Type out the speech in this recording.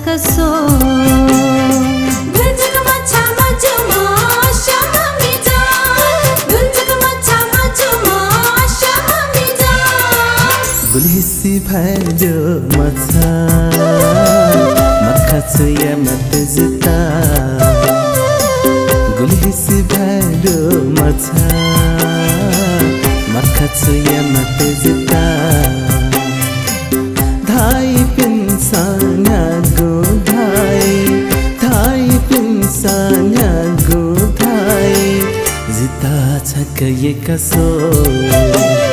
कसो गुलहिसी भैरो मचा मखच या मतजता गुलहिसी भैरो मचा मखच या मतजता धाई पिंसाना गो धाई पिंसाना गो धाई जिता छक ये कसो